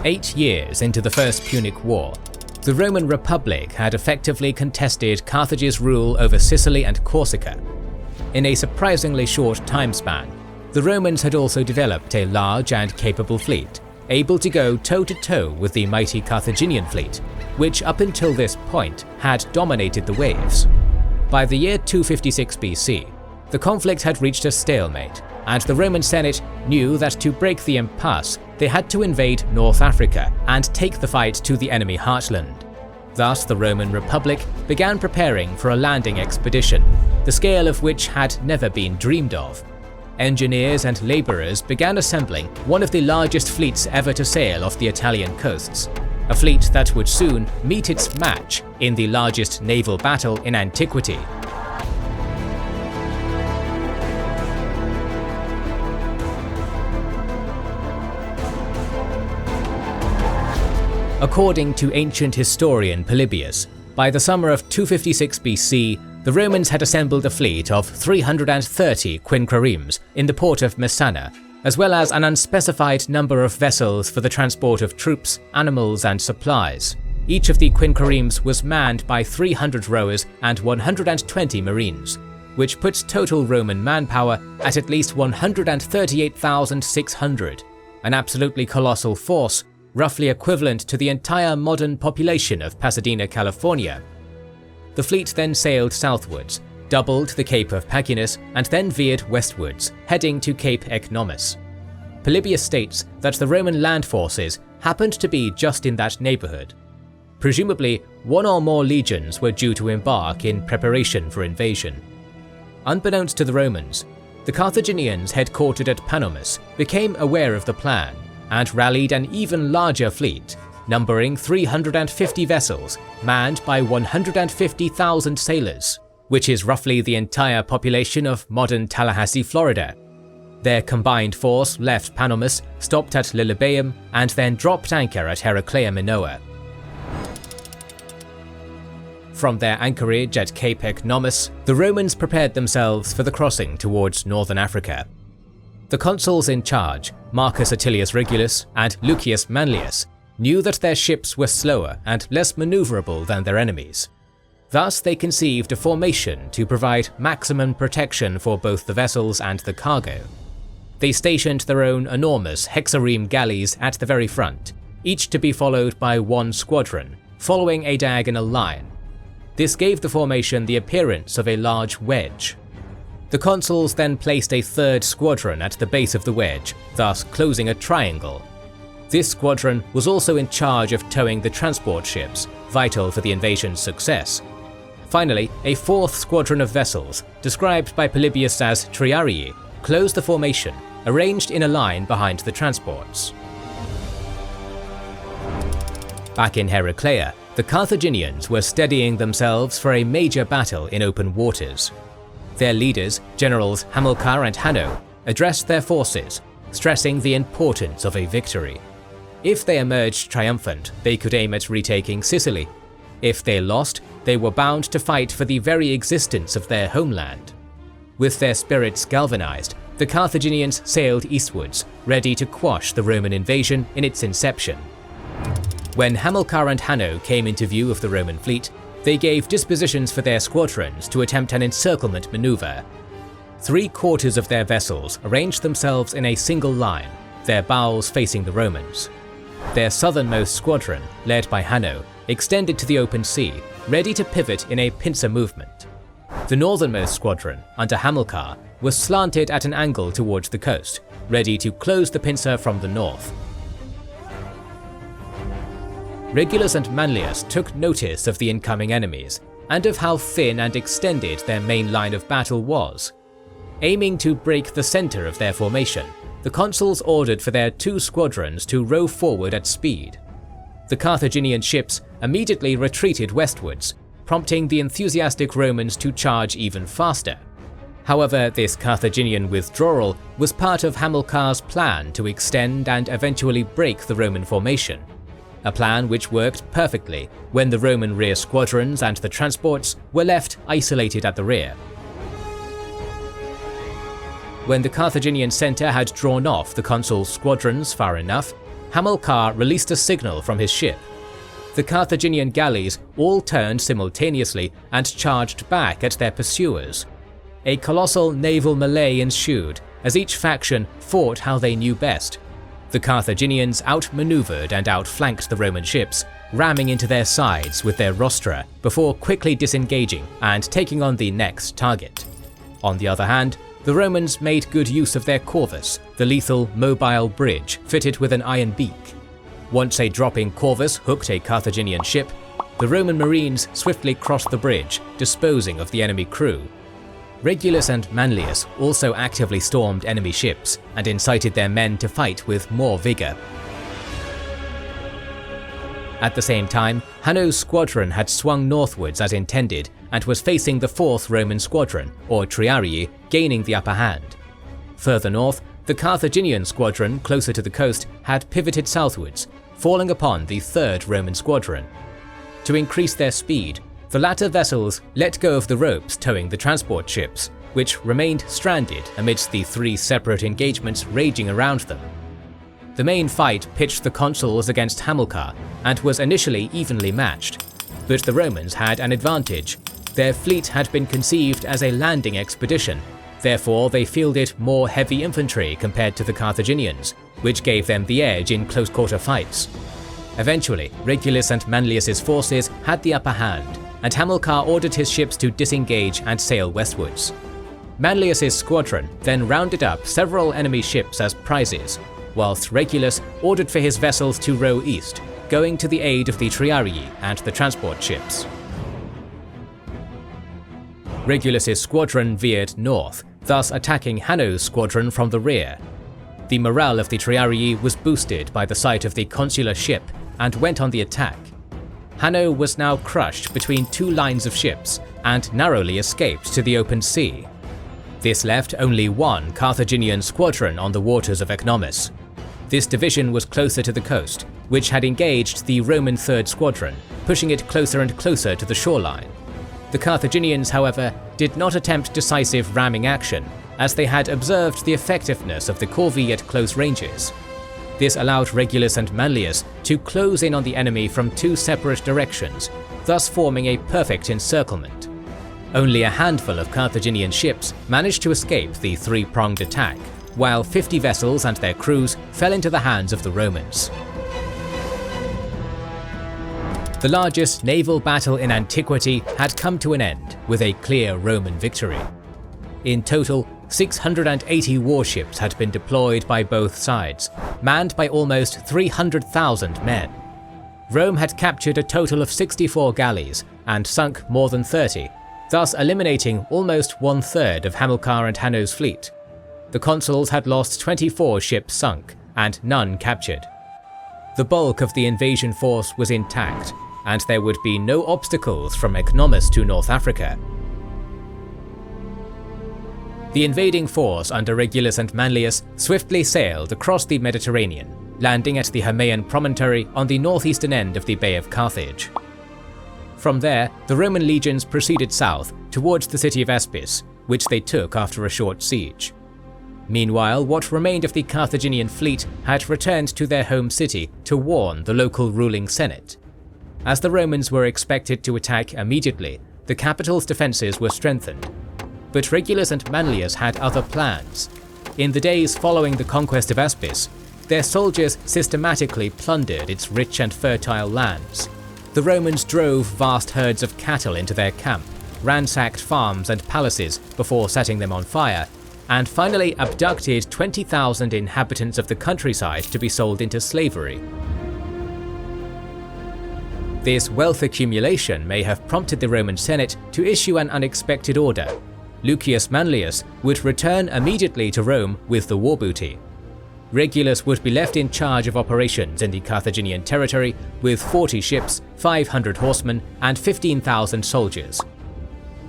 8 years into the First Punic War, the Roman Republic had effectively contested Carthage's rule over Sicily and Corsica. In a surprisingly short time span, the Romans had also developed a large and capable fleet, able to go toe-to-toe with the mighty Carthaginian fleet, which up until this point had dominated the waves. By the year 256 BC, the conflict had reached a stalemate, and the Roman Senate knew that to break the impasse, they had to invade North Africa and take the fight to the enemy heartland. Thus, the Roman Republic began preparing for a landing expedition, the scale of which had never been dreamed of. Engineers and labourers began assembling one of the largest fleets ever to sail off the Italian coasts, a fleet that would soon meet its match in the largest naval battle in antiquity. According to ancient historian Polybius, by the summer of 256 BC, the Romans had assembled a fleet of 330 quinqueremes in the port of Messana, as well as an unspecified number of vessels for the transport of troops, animals, and supplies. Each of the quinqueremes was manned by 300 rowers and 120 marines, which puts total Roman manpower at least 138,600, an absolutely colossal force, roughly equivalent to the entire modern population of Pasadena, California. The fleet then sailed southwards, doubled the Cape of Paginus, and then veered westwards, heading to Cape Ecnomus. Polybius states that the Roman land forces happened to be just in that neighbourhood. Presumably, one or more legions were due to embark in preparation for invasion. Unbeknownst to the Romans, the Carthaginians headquartered at Panomus became aware of the plan and rallied an even larger fleet, numbering 350 vessels manned by 150,000 sailors, which is roughly the entire population of modern Tallahassee, Florida. Their combined force left Panomus, stopped at Lilybaeum, and then dropped anchor at Heraclea Minoa. From their anchorage at Cape Ecnomus, the Romans prepared themselves for the crossing towards northern Africa. The consuls in charge, Marcus Atilius Regulus and Lucius Manlius, knew that their ships were slower and less maneuverable than their enemies. Thus, they conceived a formation to provide maximum protection for both the vessels and the cargo. They stationed their own enormous hexareme galleys at the very front, each to be followed by one squadron, following a diagonal line. This gave the formation the appearance of a large wedge. The consuls then placed a third squadron at the base of the wedge, thus closing a triangle. This squadron was also in charge of towing the transport ships, vital for the invasion's success. Finally, a fourth squadron of vessels, described by Polybius as triarii, closed the formation, arranged in a line behind the transports. Back in Heraclea, the Carthaginians were steadying themselves for a major battle in open waters. Their leaders, generals Hamilcar and Hanno, addressed their forces, stressing the importance of a victory. If they emerged triumphant, they could aim at retaking Sicily. If they lost, they were bound to fight for the very existence of their homeland. With their spirits galvanized, the Carthaginians sailed eastwards, ready to quash the Roman invasion in its inception. When Hamilcar and Hanno came into view of the Roman fleet, they gave dispositions for their squadrons to attempt an encirclement maneuver. 3/4 of their vessels arranged themselves in a single line, their bows facing the Romans. Their southernmost squadron, led by Hanno, extended to the open sea, ready to pivot in a pincer movement. The northernmost squadron, under Hamilcar, was slanted at an angle towards the coast, ready to close the pincer from the north. Regulus and Manlius took notice of the incoming enemies, and of how thin and extended their main line of battle was. Aiming to break the center of their formation, the consuls ordered for their 2 squadrons to row forward at speed. The Carthaginian ships immediately retreated westwards, prompting the enthusiastic Romans to charge even faster. However, this Carthaginian withdrawal was part of Hamilcar's plan to extend and eventually break the Roman formation, a plan which worked perfectly when the Roman rear squadrons and the transports were left isolated at the rear. When the Carthaginian center had drawn off the consuls' squadrons far enough, Hamilcar released a signal from his ship. The Carthaginian galleys all turned simultaneously and charged back at their pursuers. A colossal naval melee ensued as each faction fought how they knew best. The Carthaginians outmaneuvered and outflanked the Roman ships, ramming into their sides with their rostra before quickly disengaging and taking on the next target. On the other hand, the Romans made good use of their corvus, the lethal mobile bridge fitted with an iron beak. Once a dropping corvus hooked a Carthaginian ship, the Roman marines swiftly crossed the bridge, disposing of the enemy crew. Regulus and Manlius also actively stormed enemy ships and incited their men to fight with more vigour. At the same time, Hanno's squadron had swung northwards as intended and was facing the 4th Roman squadron, or triarii, gaining the upper hand. Further north, the Carthaginian squadron closer to the coast had pivoted southwards, falling upon the 3rd Roman squadron. To increase their speed, the latter vessels let go of the ropes towing the transport ships, which remained stranded amidst the 3 separate engagements raging around them. The main fight pitched the consuls against Hamilcar and was initially evenly matched, but the Romans had an advantage. Their fleet had been conceived as a landing expedition, therefore they fielded more heavy infantry compared to the Carthaginians, which gave them the edge in close-quarter fights. Eventually, Regulus and Manlius's forces had the upper hand, and Hamilcar ordered his ships to disengage and sail westwards. Manlius's squadron then rounded up several enemy ships as prizes, whilst Regulus ordered for his vessels to row east, going to the aid of the triarii and the transport ships. Regulus's squadron veered north, thus attacking Hanno's squadron from the rear. The morale of the triarii was boosted by the sight of the consular ship and went on the attack. Hanno was now crushed between 2 lines of ships and narrowly escaped to the open sea. This left only 1 Carthaginian squadron on the waters of Ecnomus. This division was closer to the coast, which had engaged the Roman 3rd Squadron, pushing it closer and closer to the shoreline. The Carthaginians, however, did not attempt decisive ramming action, as they had observed the effectiveness of the corvi at close ranges. This allowed Regulus and Manlius to close in on the enemy from 2 separate directions, thus forming a perfect encirclement. Only a handful of Carthaginian ships managed to escape the 3-pronged attack, while 50 vessels and their crews fell into the hands of the Romans. The largest naval battle in antiquity had come to an end with a clear Roman victory. In total, 680 warships had been deployed by both sides, manned by almost 300,000 men. Rome had captured a total of 64 galleys and sunk more than 30, thus eliminating almost 1/3 of Hamilcar and Hanno's fleet. The consuls had lost 24 ships sunk and none captured. The bulk of the invasion force was intact, and there would be no obstacles from Ecnomus to North Africa. The invading force under Regulus and Manlius swiftly sailed across the Mediterranean, landing at the Hermaean promontory on the northeastern end of the Bay of Carthage. From there, the Roman legions proceeded south towards the city of Aspis, which they took after a short siege. Meanwhile, what remained of the Carthaginian fleet had returned to their home city to warn the local ruling senate. As the Romans were expected to attack immediately, the capital's defences were strengthened. But Regulus and Manlius had other plans. In the days following the conquest of Aspis, their soldiers systematically plundered its rich and fertile lands. The Romans drove vast herds of cattle into their camp, ransacked farms and palaces before setting them on fire, and finally abducted 20,000 inhabitants of the countryside to be sold into slavery. This wealth accumulation may have prompted the Roman Senate to issue an unexpected order. Lucius Manlius would return immediately to Rome with the war booty. Regulus would be left in charge of operations in the Carthaginian territory with 40 ships, 500 horsemen, and 15,000 soldiers.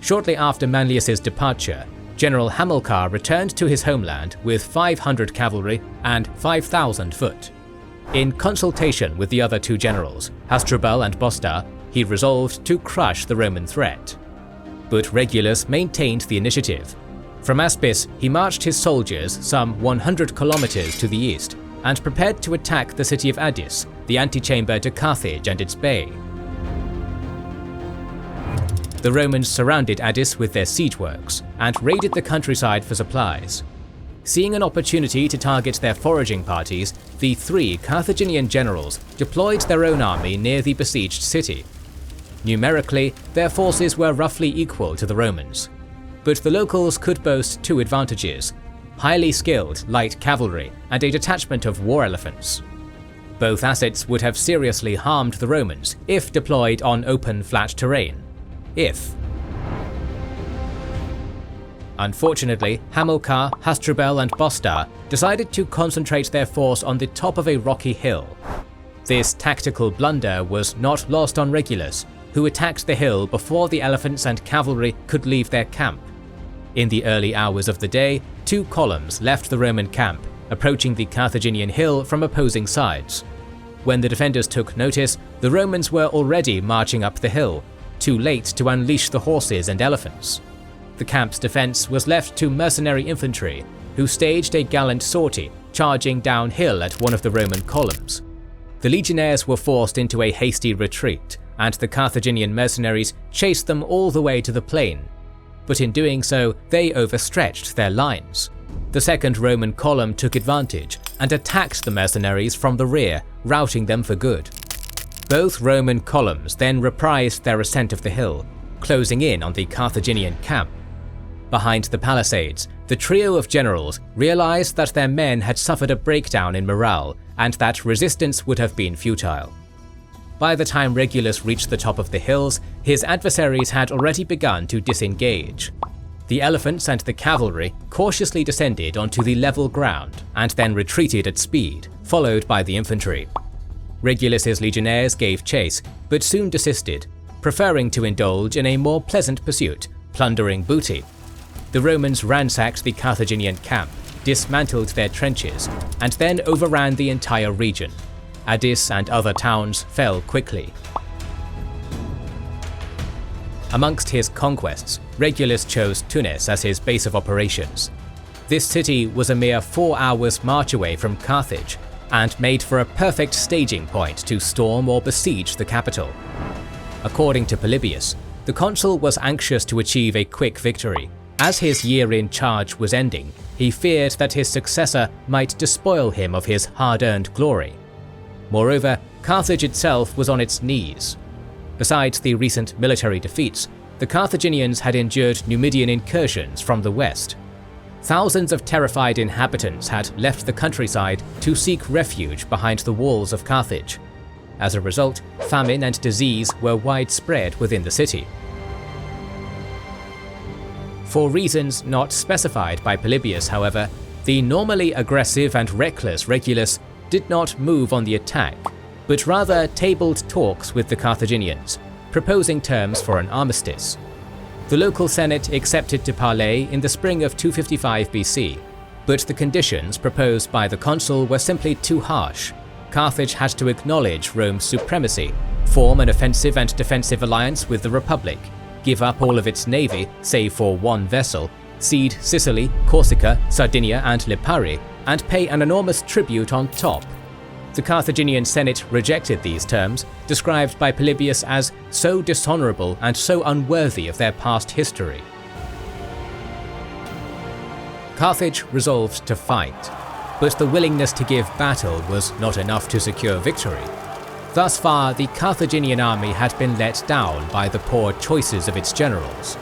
Shortly after Manlius's departure, General Hamilcar returned to his homeland with 500 cavalry and 5,000 foot. In consultation with the other 2 generals, Hasdrubal and Bosta, he resolved to crush the Roman threat. But Regulus maintained the initiative. From Aspis, he marched his soldiers some 100 kilometers to the east, and prepared to attack the city of Adys, the antechamber to Carthage and its bay. The Romans surrounded Adys with their siege works and raided the countryside for supplies. Seeing an opportunity to target their foraging parties, the 3 Carthaginian generals deployed their own army near the besieged city. Numerically, their forces were roughly equal to the Romans, but the locals could boast 2 advantages: highly skilled light cavalry and a detachment of war elephants. Both assets would have seriously harmed the Romans if deployed on open flat terrain. Unfortunately, Hamilcar, Hasdrubal and Bostar decided to concentrate their force on the top of a rocky hill. This tactical blunder was not lost on Regulus, who attacked the hill before the elephants and cavalry could leave their camp. In the early hours of the day, 2 columns left the Roman camp, approaching the Carthaginian hill from opposing sides. When the defenders took notice, the Romans were already marching up the hill, too late to unleash the horses and elephants. The camp's defense was left to mercenary infantry, who staged a gallant sortie, charging downhill at one of the Roman columns. The legionaries were forced into a hasty retreat, and the Carthaginian mercenaries chased them all the way to the plain. But in doing so, they overstretched their lines. The second Roman column took advantage and attacked the mercenaries from the rear, routing them for good. Both Roman columns then reprised their ascent of the hill, closing in on the Carthaginian camp. Behind the palisades, the trio of generals realized that their men had suffered a breakdown in morale and that resistance would have been futile. By the time Regulus reached the top of the hills, his adversaries had already begun to disengage. The elephants and the cavalry cautiously descended onto the level ground and then retreated at speed, followed by the infantry. Regulus's legionnaires gave chase, but soon desisted, preferring to indulge in a more pleasant pursuit, plundering booty. The Romans ransacked the Carthaginian camp, dismantled their trenches, and then overran the entire region. Adys and other towns fell quickly. Amongst his conquests, Regulus chose Tunis as his base of operations. This city was a mere 4 hours' march away from Carthage, and made for a perfect staging point to storm or besiege the capital. According to Polybius, the consul was anxious to achieve a quick victory. As his year in charge was ending, he feared that his successor might despoil him of his hard-earned glory. Moreover, Carthage itself was on its knees. Besides the recent military defeats, the Carthaginians had endured Numidian incursions from the west. Thousands of terrified inhabitants had left the countryside to seek refuge behind the walls of Carthage. As a result, famine and disease were widespread within the city. For reasons not specified by Polybius, however, the normally aggressive and reckless Regulus did not move on the attack, but rather tabled talks with the Carthaginians, proposing terms for an armistice. The local senate accepted to parley in the spring of 255 BC, but the conditions proposed by the consul were simply too harsh. Carthage had to acknowledge Rome's supremacy, form an offensive and defensive alliance with the Republic, give up all of its navy save for 1 vessel, cede Sicily, Corsica, Sardinia and Lipari, and pay an enormous tribute on top. The Carthaginian Senate rejected these terms, described by Polybius as so dishonorable and so unworthy of their past history. Carthage resolved to fight, but the willingness to give battle was not enough to secure victory. Thus far, the Carthaginian army had been let down by the poor choices of its generals.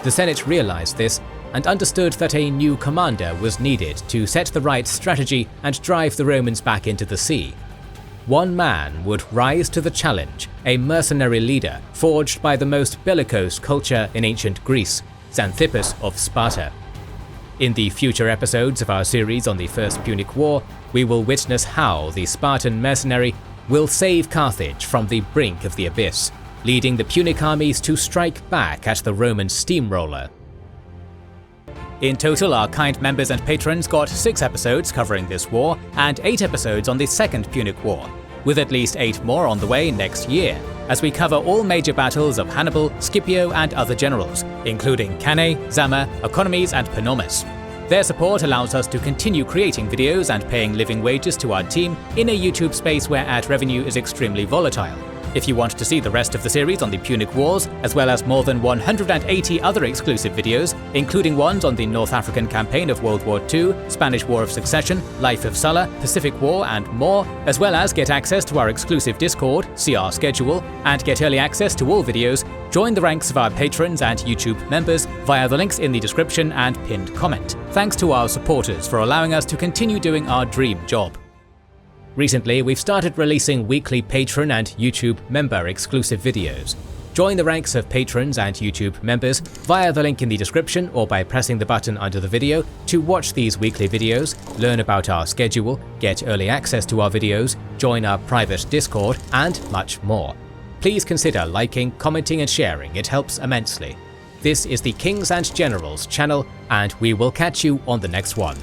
The Senate realized this and understood that a new commander was needed to set the right strategy and drive the Romans back into the sea. One man would rise to the challenge, a mercenary leader forged by the most bellicose culture in ancient Greece, Xanthippus of Sparta. In the future episodes of our series on the First Punic War, we will witness how the Spartan mercenary will save Carthage from the brink of the abyss, leading the Punic armies to strike back at the Roman steamroller. In total, our kind members and patrons got 6 episodes covering this war, and 8 episodes on the Second Punic War, with at least 8 more on the way next year, as we cover all major battles of Hannibal, Scipio and other generals, including Cannae, Zama, Oikonomes and Panomus. Their support allows us to continue creating videos and paying living wages to our team in a YouTube space where ad revenue is extremely volatile. If you want to see the rest of the series on the Punic Wars, as well as more than 180 other exclusive videos, including ones on the North African campaign of World War II, Spanish War of Succession, Life of Sulla, Pacific War and more, as well as get access to our exclusive Discord, see our schedule, and get early access to all videos, join the ranks of our patrons and YouTube members via the links in the description and pinned comment. Thanks to our supporters for allowing us to continue doing our dream job. Recently, we've started releasing weekly patron and YouTube member exclusive videos. Join the ranks of patrons and YouTube members via the link in the description or by pressing the button under the video to watch these weekly videos, learn about our schedule, get early access to our videos, join our private Discord, and much more. Please consider liking, commenting and sharing, it helps immensely. This is the Kings and Generals channel, and we will catch you on the next one.